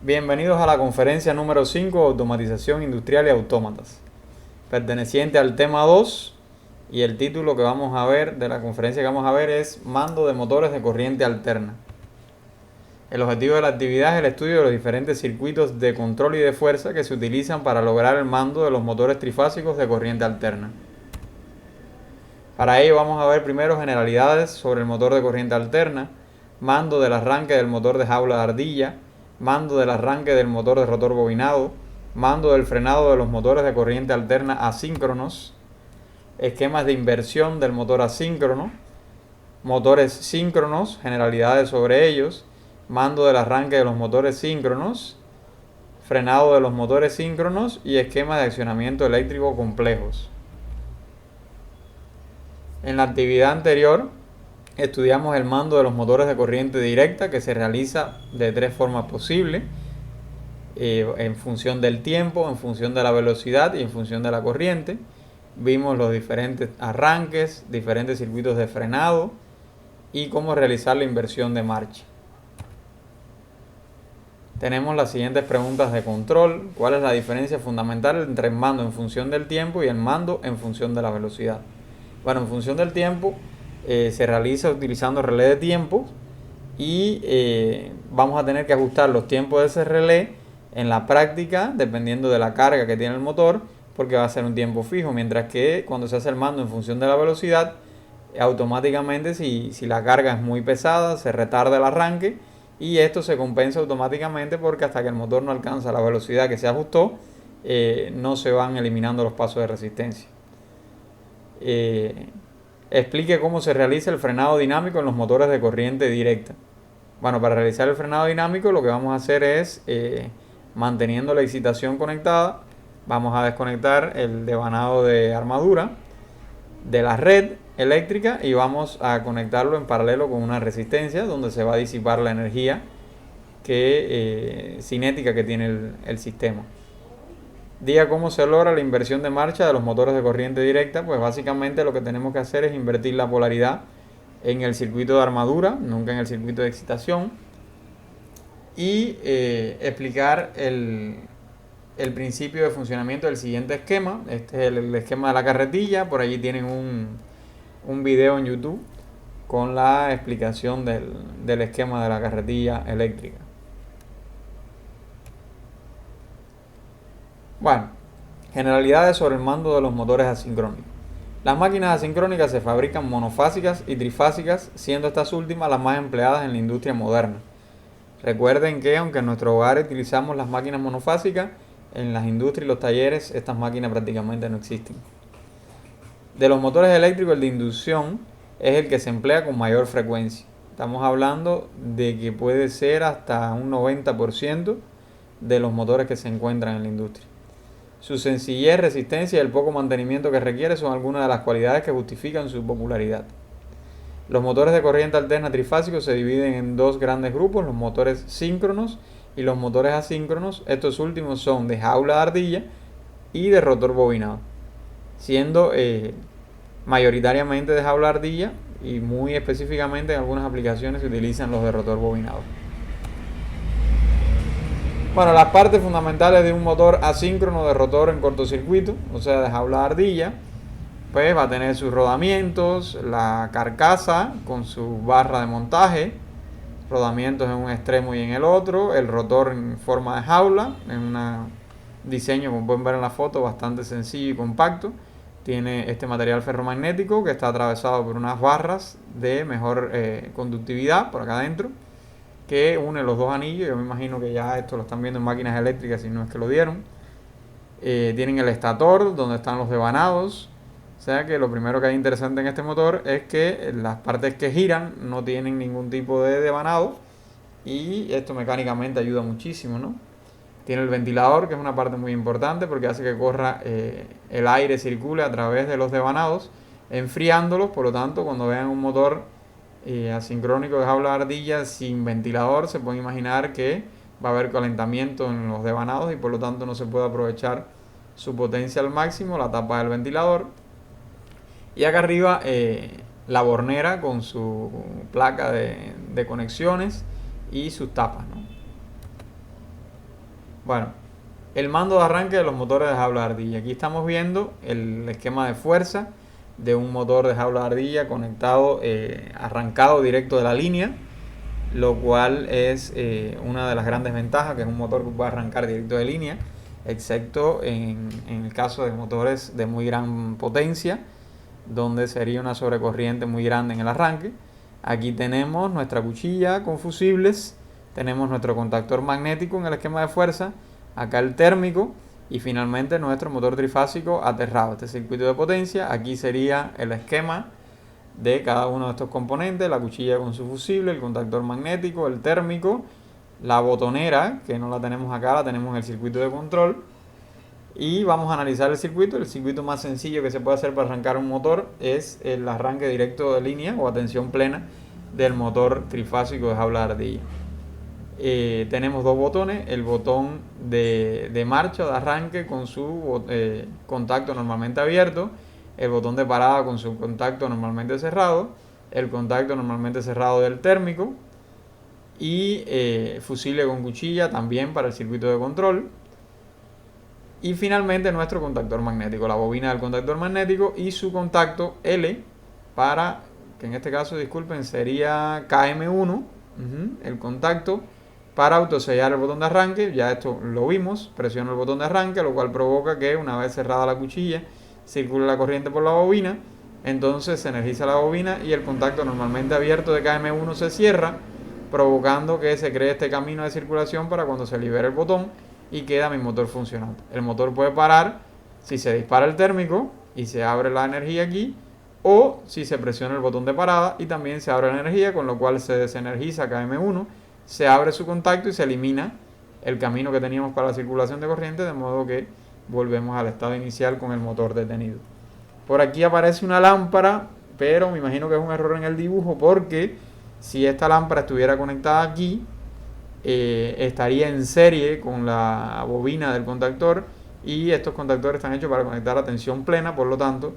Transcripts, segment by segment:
Bienvenidos a la conferencia número 5 de Automatización Industrial y Autómatas, perteneciente al tema 2, y el título que vamos a ver de la conferencia que vamos a ver es Mando de motores de corriente alterna. El objetivo de la actividad es el estudio de los diferentes circuitos de control y de fuerza que se utilizan para lograr el mando de los motores trifásicos de corriente alterna. Para ello vamos a ver primero generalidades sobre el motor de corriente alterna, mando del arranque del motor de jaula de ardilla, mando del arranque del motor de rotor bobinado, mando del frenado de los motores de corriente alterna asíncronos, esquemas de inversión del motor asíncrono, motores síncronos, generalidades sobre ellos, mando del arranque de los motores síncronos, frenado de los motores síncronos y esquemas de accionamiento eléctrico complejos. En la actividad anterior estudiamos el mando de los motores de corriente directa, que se realiza de tres formas posibles, en función del tiempo, en función de la velocidad y en función de la corriente. Vimos los diferentes arranques, diferentes circuitos de frenado y cómo realizar la inversión de marcha. Tenemos las siguientes preguntas de control. ¿Cuál es la diferencia fundamental entre el mando en función del tiempo y el mando en función de la velocidad? Bueno, en función del tiempo se realiza utilizando relé de tiempo y vamos a tener que ajustar los tiempos de ese relé en la práctica dependiendo de la carga que tiene el motor, porque va a ser un tiempo fijo, mientras que cuando se hace el mando en función de la velocidad, automáticamente si la carga es muy pesada se retarda el arranque y esto se compensa automáticamente porque hasta que el motor no alcanza la velocidad que se ajustó no se van eliminando los pasos de resistencia. Explique cómo se realiza el frenado dinámico en los motores de corriente directa. Bueno, para realizar el frenado dinámico lo que vamos a hacer es, manteniendo la excitación conectada, vamos a desconectar el devanado de armadura de la red eléctrica y vamos a conectarlo en paralelo con una resistencia donde se va a disipar la energía cinética que tiene el sistema. Diga cómo se logra la inversión de marcha de los motores de corriente directa. Pues básicamente lo que tenemos que hacer es invertir la polaridad en el circuito de armadura, nunca en el circuito de excitación, y explicar el principio de funcionamiento del siguiente esquema. Este es el esquema de la carretilla. Por allí tienen un video en YouTube con la explicación del esquema de la carretilla eléctrica. Bueno, generalidades sobre el mando de los motores asincrónicos. Las máquinas asincrónicas se fabrican monofásicas y trifásicas, siendo estas últimas las más empleadas en la industria moderna. Recuerden que aunque en nuestro hogar utilizamos las máquinas monofásicas, en las industrias y los talleres estas máquinas prácticamente no existen. De los motores eléctricos, el de inducción es el que se emplea con mayor frecuencia. Estamos hablando de que puede ser hasta un 90% de los motores que se encuentran en la industria. Su sencillez, resistencia y el poco mantenimiento que requiere son algunas de las cualidades que justifican su popularidad. Los motores de corriente alterna trifásicos se dividen en dos grandes grupos, los motores síncronos y los motores asíncronos. Estos últimos son de jaula de ardilla y de rotor bobinado, siendo mayoritariamente de jaula de ardilla y muy específicamente en algunas aplicaciones se utilizan los de rotor bobinado. Bueno, las partes fundamentales de un motor asíncrono de rotor en cortocircuito, o sea de jaula de ardilla, pues va a tener sus rodamientos, la carcasa con su barra de montaje, rodamientos en un extremo y en el otro, el rotor en forma de jaula, en un diseño, como pueden ver en la foto, bastante sencillo y compacto. Tiene este material ferromagnético que está atravesado por unas barras de mejor conductividad por acá adentro, que une los dos anillos. Yo me imagino que ya esto lo están viendo en máquinas eléctricas, si no es que lo dieron. Tienen el estator donde están los devanados. O sea que lo primero que hay interesante en este motor es que las partes que giran no tienen ningún tipo de devanado y esto mecánicamente ayuda muchísimo, ¿no? Tiene el ventilador, que es una parte muy importante porque hace que corra el aire, circule a través de los devanados, enfriándolos. Por lo tanto, cuando vean un motor asincrónico de jaula de ardilla sin ventilador, se pueden imaginar que va a haber calentamiento en los devanados y por lo tanto no se puede aprovechar su potencia al máximo, la tapa del ventilador. Y acá arriba la bornera con su placa de conexiones y sus tapas, ¿no? Bueno, el mando de arranque de los motores de jaula de ardilla. Aquí estamos viendo el esquema de fuerza de un motor de jaula de ardilla conectado, arrancado directo de la línea, lo cual es una de las grandes ventajas, que es un motor que puede arrancar directo de línea, excepto en el caso de motores de muy gran potencia, donde sería una sobrecorriente muy grande en el arranque. Aquí tenemos nuestra cuchilla con fusibles, tenemos nuestro contactor magnético en el esquema de fuerza, acá el térmico y finalmente nuestro motor trifásico aterrado. Este circuito de potencia, aquí sería el esquema de cada uno de estos componentes: la cuchilla con su fusible, el contactor magnético, el térmico, la botonera, que no la tenemos acá, la tenemos en el circuito de control. Y vamos a analizar el circuito. El circuito más sencillo que se puede hacer para arrancar un motor es el arranque directo de línea o a tensión plena del motor trifásico de jaula de ardilla. Tenemos dos botones: el botón de marcha, de arranque con su contacto normalmente abierto, el botón de parada con su contacto normalmente cerrado, el contacto normalmente cerrado del térmico y fusible con cuchilla también para el circuito de control. Y finalmente nuestro contactor magnético, la bobina del contactor magnético y su contacto L para, que en este caso, disculpen, sería KM1, el contacto para autosellar el botón de arranque. Ya esto lo vimos, presiono el botón de arranque, lo cual provoca que una vez cerrada la cuchilla circule la corriente por la bobina, entonces se energiza la bobina y el contacto normalmente abierto de KM1 se cierra, provocando que se cree este camino de circulación para cuando se libere el botón y queda mi motor funcionando. El motor puede parar si se dispara el térmico y se abre la energía aquí, o si se presiona el botón de parada y también se abre la energía, con lo cual se desenergiza KM1, se abre su contacto y se elimina el camino que teníamos para la circulación de corriente, de modo que volvemos al estado inicial con el motor detenido. Por aquí aparece una lámpara, pero me imagino que es un error en el dibujo, porque si esta lámpara estuviera conectada aquí, estaría en serie con la bobina del contactor, y estos contactores están hechos para conectar a tensión plena, por lo tanto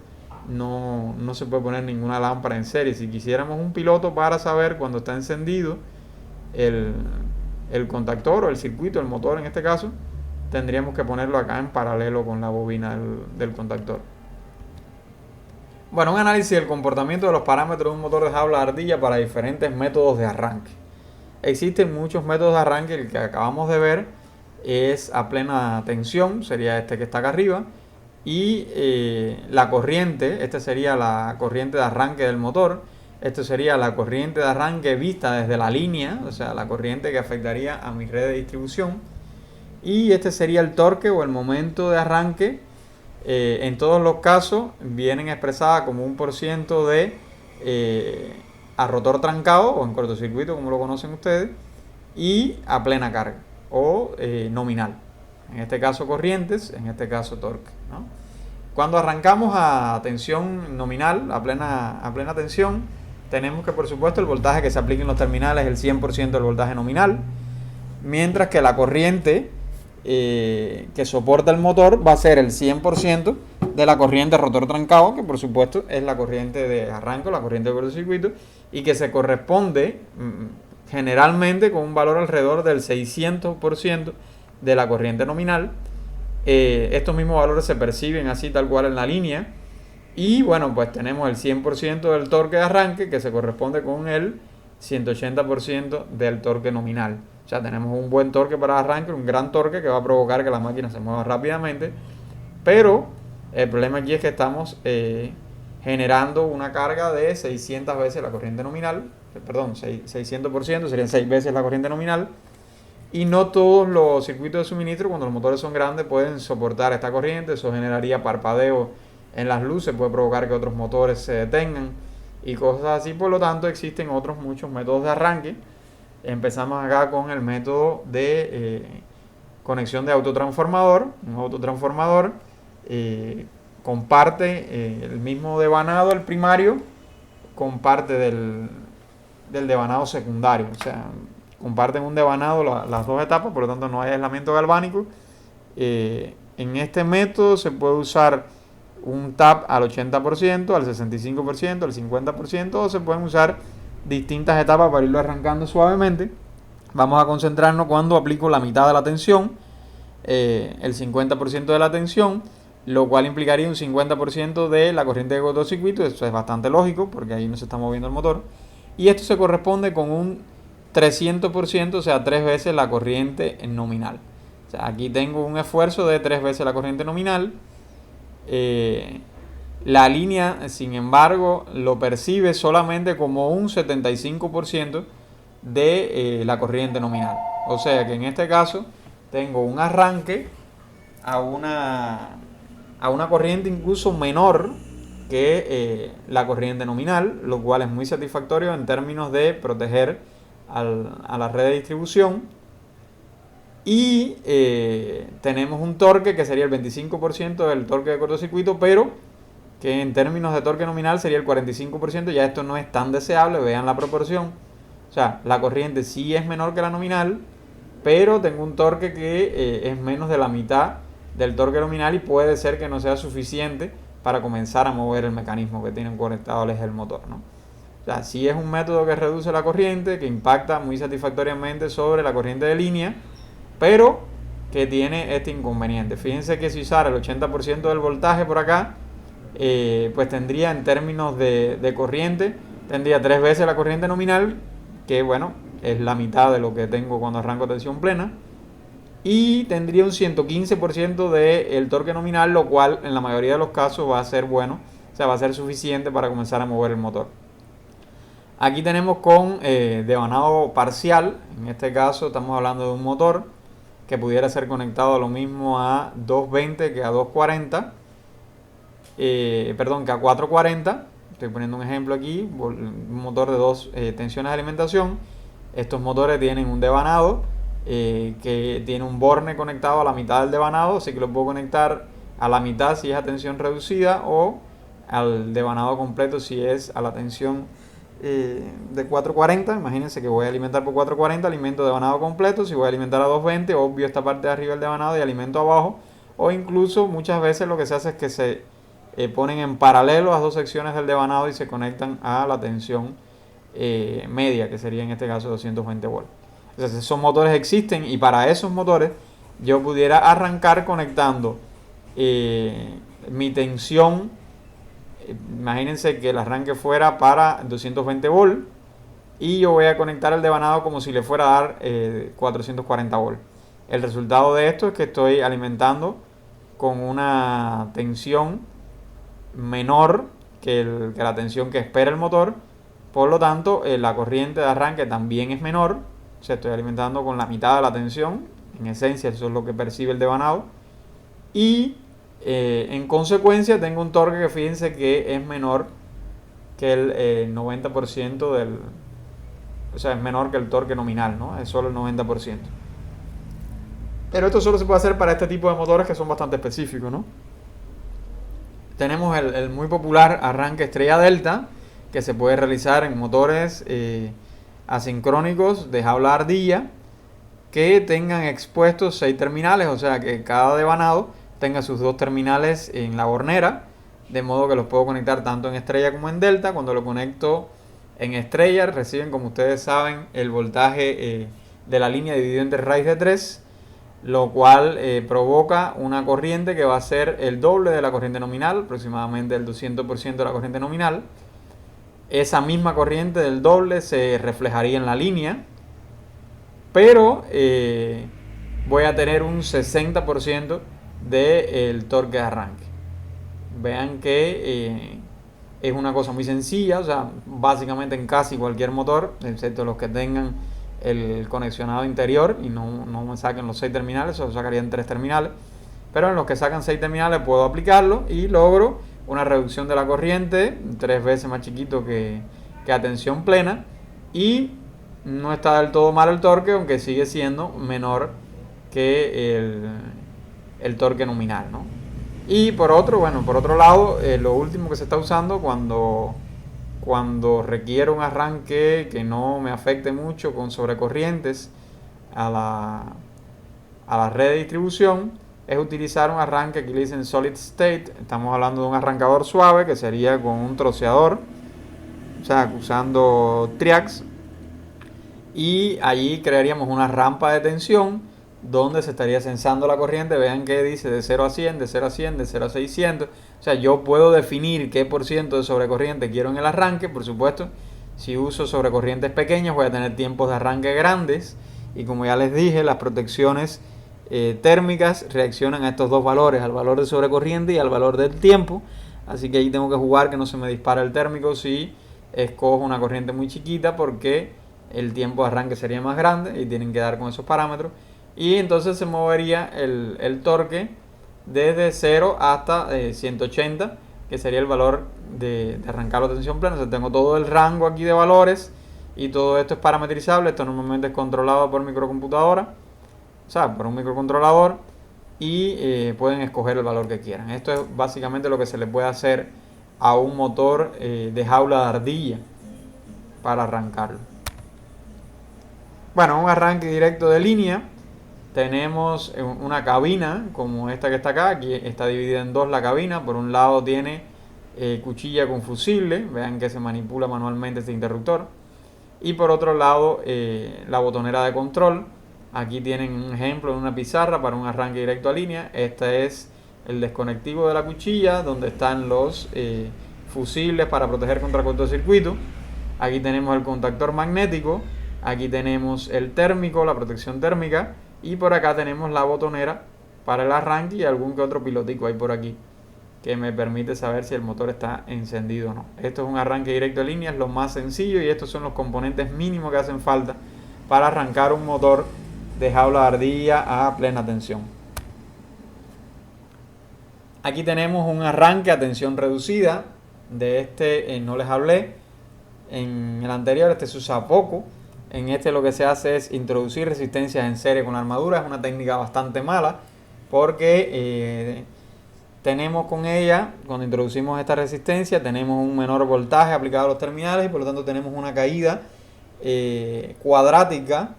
no se puede poner ninguna lámpara en serie. Si quisiéramos un piloto para saber cuando está encendido el contactor o el circuito, el motor en este caso, tendríamos que ponerlo acá en paralelo con la bobina del contactor. Bueno, un análisis del comportamiento de los parámetros de un motor de jaula de ardilla para diferentes métodos de arranque. Existen muchos métodos de arranque. El que acabamos de ver es a plena tensión, sería este que está acá arriba, y la corriente, esta sería la corriente de arranque del motor, esto sería la corriente de arranque vista desde la línea, o sea, la corriente que afectaría a mi red de distribución, y este sería el torque o el momento de arranque. En todos los casos vienen expresadas como un % de a rotor trancado o en cortocircuito, como lo conocen ustedes, y a plena carga o nominal. En este caso corrientes, en este caso torque, ¿no? Cuando arrancamos a tensión nominal, a plena tensión, tenemos que, por supuesto, el voltaje que se aplique en los terminales es el 100% del voltaje nominal, mientras que la corriente que soporta el motor va a ser el 100% de la corriente rotor trancado, que por supuesto es la corriente de arranque, la corriente de cortocircuito, y que se corresponde generalmente con un valor alrededor del 600% de la corriente nominal. Estos mismos valores se perciben así tal cual en la línea, y bueno, pues tenemos el 100% del torque de arranque, que se corresponde con el 180% del torque nominal. O sea, tenemos un buen torque para arranque, un gran torque que va a provocar que la máquina se mueva rápidamente, pero el problema aquí es que estamos generando una carga de 600 veces la corriente nominal, 600%, serían 6 veces la corriente nominal, y no todos los circuitos de suministro, cuando los motores son grandes, pueden soportar esta corriente. Eso generaría parpadeo en las luces, puede provocar que otros motores se detengan y cosas así. Por lo tanto, existen muchos métodos de arranque. Empezamos acá con el método de conexión de autotransformador. Un autotransformador comparte el mismo devanado, el primario, con parte del devanado secundario. O sea, comparten un devanado las dos etapas, por lo tanto no hay aislamiento galvánico. En este método se puede usar un tap al 80%, al 65%, al 50%, o se pueden usar distintas etapas para irlo arrancando suavemente. Vamos a concentrarnos cuando aplico la mitad de la tensión. el 50% de la tensión, lo cual implicaría un 50% de la corriente de cortocircuito. Esto es bastante lógico porque ahí no se está moviendo el motor. Y esto se corresponde con un 300%, o sea, 3 veces la corriente nominal. O sea, aquí tengo un esfuerzo de 3 veces la corriente nominal. La línea, sin embargo, lo percibe solamente como un 75% de la corriente nominal. O sea que en este caso tengo un arranque a una corriente incluso menor que la corriente nominal, lo cual es muy satisfactorio en términos de proteger a la red de distribución. Y tenemos un torque que sería el 25% del torque de cortocircuito, pero que en términos de torque nominal sería el 45%. Ya esto no es tan deseable, vean la proporción. O sea, la corriente sí es menor que la nominal, pero tengo un torque que es menos de la mitad del torque nominal y puede ser que no sea suficiente para comenzar a mover el mecanismo que tienen conectado al eje del motor, ¿no? O sea, sí es un método que reduce la corriente, que impacta muy satisfactoriamente sobre la corriente de línea, pero que tiene este inconveniente. Fíjense que si usara el 80% del voltaje por acá, pues tendría en términos de corriente, tendría 3 veces la corriente nominal, que bueno, es la mitad de lo que tengo cuando arranco tensión plena, y tendría un 115% del torque nominal, lo cual en la mayoría de los casos va a ser bueno, o sea, va a ser suficiente para comenzar a mover el motor. Aquí tenemos con devanado parcial. En este caso estamos hablando de un motor que pudiera ser conectado a lo mismo a 220 que a 240, perdón, que a 440. Estoy poniendo un ejemplo aquí, un motor de 2 tensiones de alimentación. Estos motores tienen un devanado que tiene un borne conectado a la mitad del devanado, así que lo puedo conectar a la mitad si es a tensión reducida o al devanado completo si es a la tensión de 440. Imagínense que voy a alimentar por 440, alimento devanado completo. Si voy a alimentar a 220, obvio esta parte de arriba del devanado y alimento abajo. O incluso muchas veces lo que se hace es que se ponen en paralelo las dos secciones del devanado y se conectan a la tensión media, que sería en este caso 220 volts. Entonces esos motores existen y para esos motores yo pudiera arrancar conectando mi tensión. Imagínense que el arranque fuera para 220 volts y yo voy a conectar el devanado como si le fuera a dar 440 volts. El resultado de esto es que estoy alimentando con una tensión menor que la tensión que espera el motor. Por lo tanto, la corriente de arranque también es menor. O sea, estoy alimentando con la mitad de la tensión. En esencia, eso es lo que percibe el devanado. Y en consecuencia tengo un torque que fíjense que es menor que el 90% del... O sea, es menor que el torque nominal, ¿no? Es solo el 90%. Pero esto solo se puede hacer para este tipo de motores que son bastante específicos, ¿no? Tenemos el muy popular arranque estrella delta, que se puede realizar en motores asincrónicos de jaula ardilla que tengan expuestos 6 terminales, o sea que cada devanado tenga sus 2 terminales en la bornera, de modo que los puedo conectar tanto en estrella como en delta. Cuando lo conecto en estrella reciben, como ustedes saben, el voltaje de la línea dividido entre raíz de 3, lo cual provoca una corriente que va a ser el doble de la corriente nominal, aproximadamente el 200% de la corriente nominal. Esa misma corriente del doble se reflejaría en la línea, pero voy a tener un 60% del torque de arranque. Vean que es una cosa muy sencilla, o sea, básicamente en casi cualquier motor, excepto los que tengan el conexionado interior y no me saquen los 6 terminales, o sacarían 3 terminales, pero en los que sacan 6 terminales puedo aplicarlo y logro una reducción de la corriente 3 veces más chiquito que a tensión plena, y no está del todo mal el torque, aunque sigue siendo menor que el torque nominal, ¿no? Y por otro lado, lo último que se está usando cuando requiero un arranque que no me afecte mucho con sobrecorrientes a la red de distribución es utilizar un arranque que le dicen solid state. Estamos hablando de un arrancador suave que sería con un troceador, o sea, usando triacs, y allí crearíamos una rampa de tensión donde se estaría censando la corriente. Vean que dice de 0 a 100, de 0 a 100, de 0 a 600. O sea, yo puedo definir qué por ciento de sobrecorriente quiero en el arranque. Por supuesto, si uso sobrecorrientes pequeñas voy a tener tiempos de arranque grandes. Y como ya les dije, las protecciones térmicas reaccionan a estos dos valores, al valor de sobrecorriente y al valor del tiempo. Así que ahí tengo que jugar que no se me dispara el térmico si escojo una corriente muy chiquita, porque el tiempo de arranque sería más grande y tienen que dar con esos parámetros. Y entonces se movería el torque desde 0 hasta 180, que sería el valor de arrancar la tensión plena. O sea, tengo todo el rango aquí de valores y todo esto es parametrizable. Esto normalmente es controlado por microcomputadora, o sea, por un microcontrolador, y pueden escoger el valor que quieran. Esto es básicamente lo que se le puede hacer a un motor de jaula de ardilla para arrancarlo. Bueno, un arranque directo de línea. Tenemos una cabina como esta que está acá. Aquí está dividida en dos la cabina. Por un lado tiene cuchilla con fusible. Vean que se manipula manualmente este interruptor. Y por otro lado la botonera de control. Aquí tienen un ejemplo en una pizarra para un arranque directo a línea. Este es el desconectivo de la cuchilla, donde están los fusibles para proteger contra cortocircuito. Aquí tenemos el contactor magnético. Aquí tenemos el térmico, la protección térmica. Y por acá tenemos la botonera para el arranque y algún que otro pilotico hay por aquí que me permite saber si el motor está encendido o no. Esto es un arranque directo a línea, es lo más sencillo, y estos son los componentes mínimos que hacen falta para arrancar un motor de jaula de ardilla a plena tensión. Aquí tenemos un arranque a tensión reducida. De este no les hablé en el anterior, este se usa poco. En este lo que se hace es introducir resistencias en serie con la armadura. Es una técnica bastante mala porque tenemos con ella, cuando introducimos esta resistencia, tenemos un menor voltaje aplicado a los terminales y por lo tanto tenemos una caída cuadrática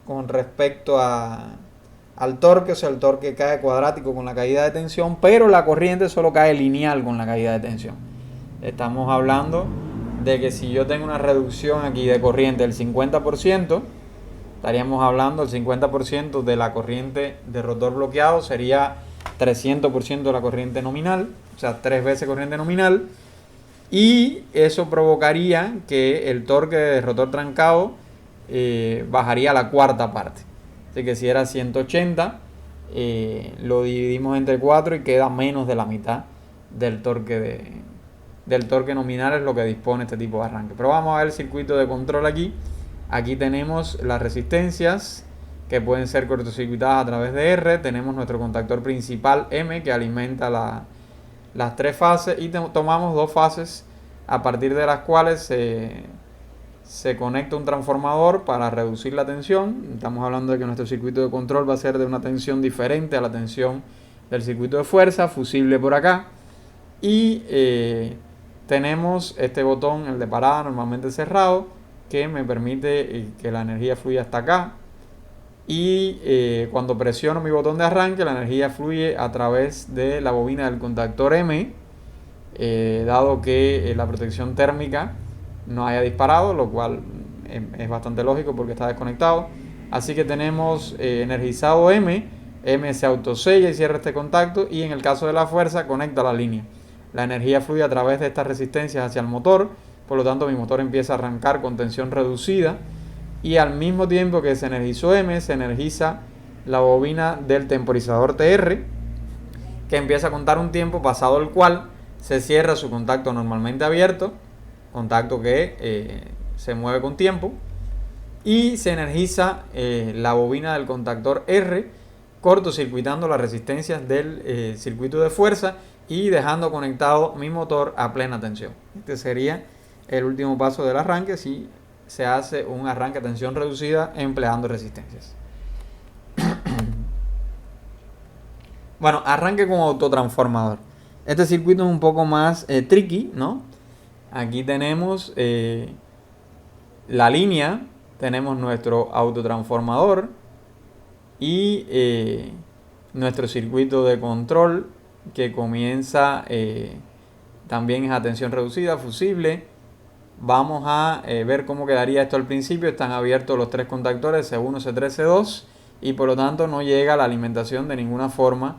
con respecto al torque. O sea, el torque cae cuadrático con la caída de tensión, pero la corriente solo cae lineal con la caída de tensión. Estamos hablando de que si yo tengo una reducción aquí de corriente del 50%, estaríamos hablando del 50% de la corriente de rotor bloqueado, sería 300% de la corriente nominal, o sea, 3 veces corriente nominal, y eso provocaría que el torque de rotor trancado bajaría a la cuarta parte. Así que si era 180, lo dividimos entre 4 y queda menos de la mitad del torque nominal, es lo que dispone este tipo de arranque. Pero vamos a ver el circuito de control aquí. Aquí tenemos las resistencias que pueden ser cortocircuitadas a través de R. Tenemos nuestro contactor principal M que alimenta las 3 fases, y tomamos 2 fases a partir de las cuales se conecta un transformador para reducir la tensión. Estamos hablando de que nuestro circuito de control va a ser de una tensión diferente a la tensión del circuito de fuerza, fusible por acá. Y tenemos este botón, el de parada, normalmente cerrado, que me permite que la energía fluya hasta acá. Y cuando presiono mi botón de arranque, la energía fluye a través de la bobina del contactor M, dado que la protección térmica no haya disparado, lo cual es bastante lógico porque está desconectado. Así que tenemos energizado M se autosella y cierra este contacto, y en el caso de la fuerza conecta la línea. La energía fluye a través de estas resistencias hacia el motor, por lo tanto mi motor empieza a arrancar con tensión reducida, y al mismo tiempo que se energizó M, se energiza la bobina del temporizador TR, que empieza a contar un tiempo pasado el cual se cierra su contacto normalmente abierto, contacto que se mueve con tiempo, y se energiza la bobina del contactor R, cortocircuitando las resistencias del circuito de fuerza y dejando conectado mi motor a plena tensión. Este sería el último paso del arranque si se hace un arranque a tensión reducida empleando resistencias. Bueno, arranque con autotransformador. Este circuito es un poco más tricky, ¿no? Aquí tenemos la línea, tenemos nuestro autotransformador y nuestro circuito de control, que comienza también es a tensión reducida, fusible. Vamos a ver cómo quedaría esto al principio. Están abiertos los 3 contactores C1, C3, C2, y por lo tanto no llega la alimentación de ninguna forma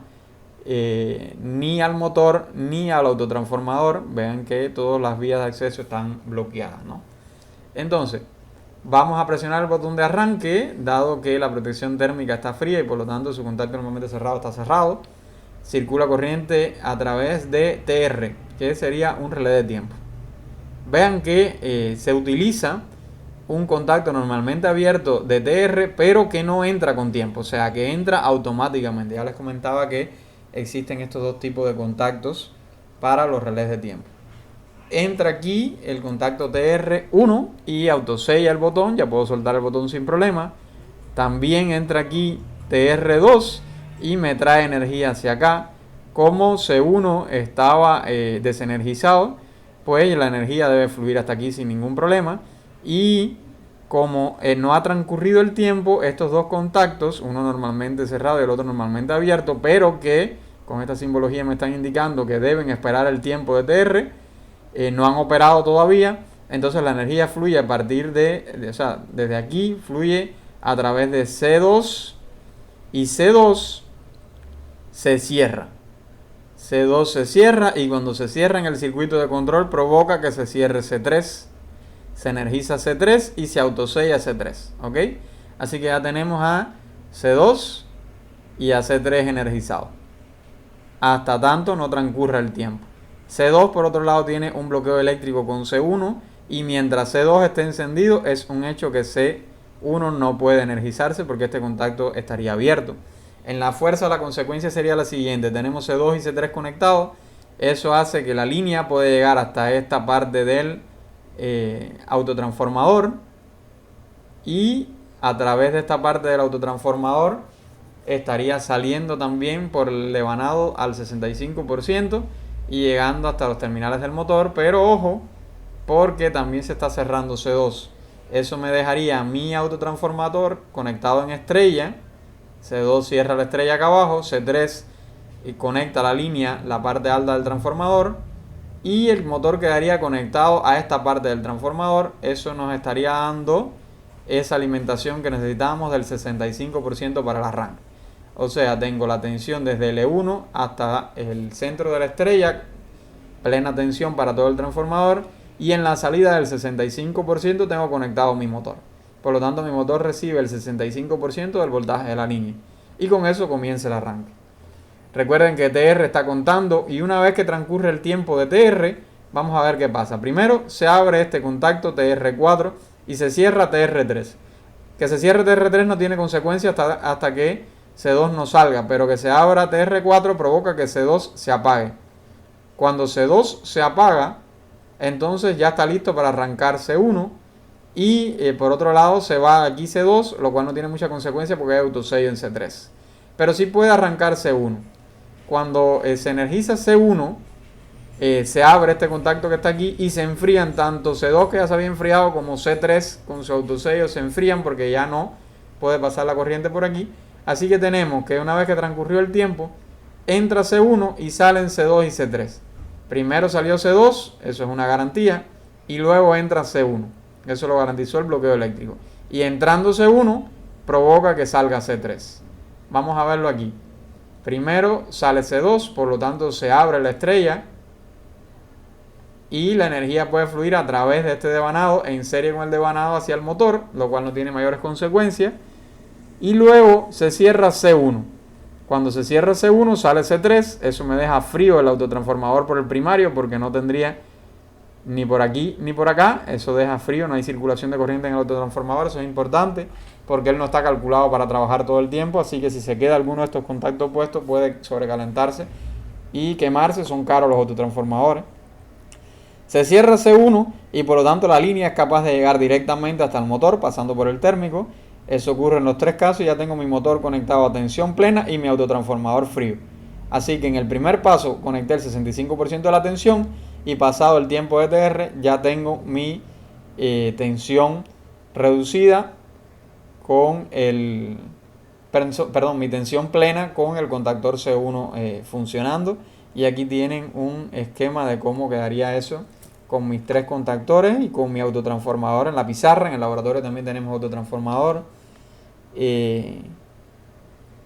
ni al motor ni al autotransformador. Vean que todas las vías de acceso están bloqueadas, ¿no? Entonces, vamos a presionar el botón de arranque, dado que la protección térmica está fría y por lo tanto su contacto normalmente cerrado está cerrado. Circula corriente a través de TR, que sería un relé de tiempo. Vean que se utiliza un contacto normalmente abierto de TR, pero que no entra con tiempo, o sea, que entra automáticamente. Ya les comentaba que existen estos dos tipos de contactos para los relés de tiempo. Entra aquí el contacto TR1 y autosella el botón, ya puedo soltar el botón sin problema. También entra aquí TR2 y me trae energía hacia acá. Como C1 estaba desenergizado, pues la energía debe fluir hasta aquí sin ningún problema. Y como no ha transcurrido el tiempo, estos dos contactos, uno normalmente cerrado y el otro normalmente abierto, pero que con esta simbología me están indicando que deben esperar el tiempo de TR, no han operado todavía. Entonces la energía fluye a partir o sea, desde aquí fluye a través de C2 y C2 se cierra. C2 se cierra y cuando se cierra en el circuito de control provoca que se cierre C3, se energiza C3 y se autosella C3, ¿ok? Así que ya tenemos a C2 y a C3 energizados. Hasta tanto no transcurra el tiempo. C2 por otro lado tiene un bloqueo eléctrico con C1 y mientras C2 esté encendido es un hecho que C1 no puede energizarse porque este contacto estaría abierto. En la fuerza la consecuencia sería la siguiente: tenemos C2 y C3 conectados, eso hace que la línea pueda llegar hasta esta parte del autotransformador y a través de esta parte del autotransformador estaría saliendo también por el devanado al 65% y llegando hasta los terminales del motor, pero ojo, porque también se está cerrando C2. Eso me dejaría mi autotransformador conectado en estrella. C2 cierra la estrella acá abajo, C3 conecta la línea, la parte alta del transformador, y el motor quedaría conectado a esta parte del transformador. Eso nos estaría dando esa alimentación que necesitamos del 65% para el arranque. O sea, tengo la tensión desde L1 hasta el centro de la estrella, plena tensión para todo el transformador, y en la salida del 65% tengo conectado mi motor. Por lo tanto, mi motor recibe el 65% del voltaje de la línea y con eso comienza el arranque. Recuerden que TR está contando y una vez que transcurre el tiempo de TR, vamos a ver qué pasa. Primero se abre este contacto TR4 y se cierra TR3. Que se cierre TR3 no tiene consecuencia hasta que C2 no salga, pero que se abra TR4 provoca que C2 se apague. Cuando C2 se apaga, entonces ya está listo para arrancar C1 y por otro lado se va aquí C2, lo cual no tiene mucha consecuencia porque hay autosello en C3. Pero sí puede arrancar C1. Cuando se energiza C1, se abre este contacto que está aquí y se enfrían tanto C2 que ya se había enfriado como C3 con su autosello se enfrían porque ya no puede pasar la corriente por aquí. Así que tenemos que una vez que transcurrió el tiempo, entra C1 y salen C2 y C3. Primero salió C2, eso es una garantía, y luego entra C1. Eso lo garantizó el bloqueo eléctrico. Y entrando C1 provoca que salga C3. Vamos a verlo aquí. Primero sale C2, por lo tanto se abre la estrella y la energía puede fluir a través de este devanado en serie con el devanado hacia el motor, lo cual no tiene mayores consecuencias. Y luego se cierra C1. Cuando se cierra C1 sale C3, eso me deja frío el autotransformador por el primario porque no tendría ni por aquí ni por acá, eso deja frío, no hay circulación de corriente en el autotransformador, eso es importante porque él no está calculado para trabajar todo el tiempo, así que si se queda alguno de estos contactos puestos puede sobrecalentarse y quemarse, son caros los autotransformadores. Se cierra C1 y por lo tanto la línea es capaz de llegar directamente hasta el motor pasando por el térmico. Eso ocurre en los tres casos, ya tengo mi motor conectado a tensión plena y mi autotransformador frío. Así que en el primer paso conecté el 65% de la tensión y pasado el tiempo de TR ya tengo mi tensión reducida con mi tensión plena con el contactor C1 funcionando. Y aquí tienen un esquema de cómo quedaría eso con mis tres contactores y con mi autotransformador en la pizarra. En el laboratorio también tenemos autotransformador.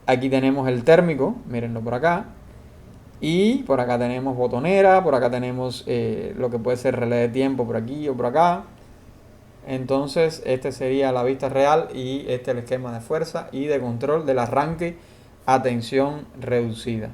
Aquí tenemos el térmico, mírenlo por acá. Y por acá tenemos botonera, por acá tenemos lo que puede ser relé de tiempo por aquí o por acá. Entonces este sería la vista real y este es el esquema de fuerza y de control del arranque a tensión reducida.